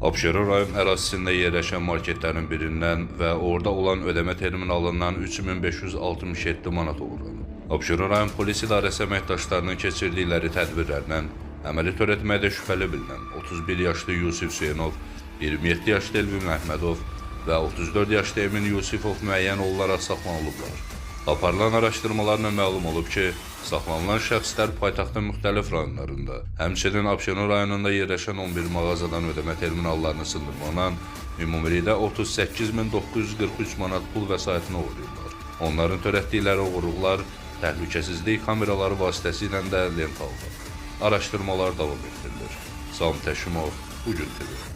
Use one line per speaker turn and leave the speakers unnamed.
Abşeron rayon ərazisində yerləşən marketlərin birindən və orada olan ödəmə terminalından 3567 manat oğurlanıb. Abşeron rayon polis idarəsi əməkdaşlarının keçirdikləri tədbirlərlə əməli törətməkdə şübhəli bilinən 31 yaşlı Yusif Hüseynov, 27 yaşlı Elvin Əhmədov və 34 yaşlı Emin Yusifov müəyyən olaraq saxlanılıblar. Aparılan araşdırmalarla məlum olub ki, saxlanılan şəxslər paytaxtın müxtəlif rayonlarında, həmçinin Abşeron rayonunda yerləşən 11 mağazadan ödəmə terminallarını sındırmaqla ümumilikdə 38.943 manat pul vəsaitini oğurlayırlar. Onların törətdikləri oğurluqlar təhlükəsizlik kameraları vasitəsilə də lent alınır. Araşdırmalar davam etdirilir. Sami Təşimov, Bugün TV.